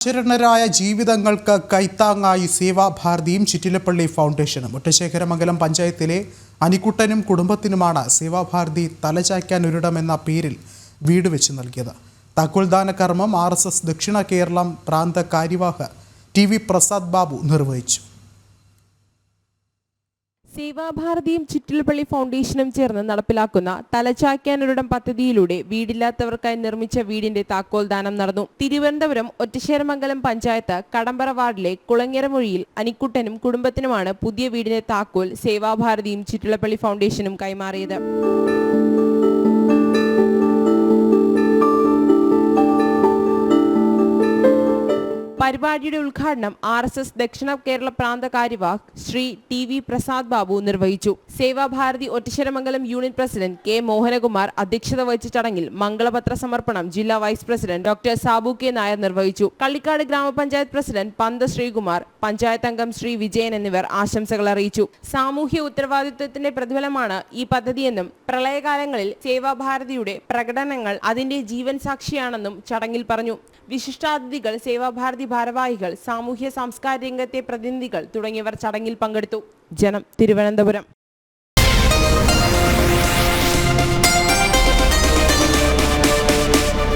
ശരണരായ ജീവിതങ്ങൾക്ക് കൈത്താങ്ങായി സേവാഭാരതിയും ചിറ്റിലപ്പള്ളി ഫൗണ്ടേഷനും ഒറ്റശേഖരമംഗലം പഞ്ചായത്തിലെ അനിക്കുട്ടനും കുടുംബത്തിനുമാണ് സേവാഭാരതി തലചായ്ക്കാൻ ഒരിടമെന്ന പേരിൽ വീട് വെച്ച് നൽകിയത്. താക്കോൽദാന കർമ്മം RSS ദക്ഷിണ കേരളം പ്രാന്ത കാര്യവാഹ് TV പ്രസാദ് ബാബു നിർവഹിച്ചു. സേവാഭാരതിയും ചിറ്റിലപ്പള്ളി ഫൗണ്ടേഷനും ചേർന്ന് നടപ്പിലാക്കുന്ന തലചായ്ക്കാനൊരിടം പദ്ധതിയിലൂടെ വീടില്ലാത്തവർക്കായി നിർമ്മിച്ച വീടിന്റെ താക്കോൽദാനം നടന്നു. തിരുവനന്തപുരം ഒറ്റശേഖരമംഗലം പഞ്ചായത്ത് കടമ്പറ വാർഡിലെ കുളങ്ങരമൊഴിയിൽ അനിക്കുട്ടനും കുടുംബത്തിനുമാണ് പുതിയ വീടിന്റെ താക്കോൽ സേവാഭാരതിയും ചിറ്റിലപ്പള്ളി ഫൗണ്ടേഷനും കൈമാറിയത്. പരിപാടിയുടെ ഉദ്ഘാടനം RSS ദക്ഷിണ കേരള പ്രാന്ത കാര്യവാഹ് ശ്രീ TV പ്രസാദ് ബാബു നിർവഹിച്ചു. Sevabharati Ottasekharamangalam unit president K Mohanakumar അധ്യക്ഷത വഹിച്ച ചടങ്ങിൽ മംഗളപത്ര സമർപ്പണം ജില്ലാ vice president doctor Sabu K Nair നിർവഹിച്ചു. കള്ളിക്കാട് ഗ്രാമപഞ്ചായത്ത് പ്രസിഡന്റ് പന്ത ശ്രീകുമാർ, പഞ്ചായത്ത് അംഗം ശ്രീ വിജയൻ എന്നിവർ ആശംസകൾ അറിയിച്ചു. സാമൂഹ്യ ഉത്തരവാദിത്വത്തിന്റെ പ്രതിഫലമാണ് ഈ പദ്ധതിയെന്നും പ്രളയകാലങ്ങളിൽ സേവാഭാരതിയുടെ പ്രകടനങ്ങൾ അതിന്റെ ജീവൻ സാക്ഷിയാണെന്നും ചടങ്ങിൽ പറഞ്ഞു. വിശിഷ്ടാതിഥികൾ, സേവാഭാരതി ഭാരവാഹികൾ, സാമൂഹ്യ സാംസ്കാരിക രംഗത്തെ പ്രതിനിധികൾ തുടങ്ങിയവർ ചടങ്ങിൽ പങ്കെടുത്തു. ജനം, തിരുവനന്തപുരം.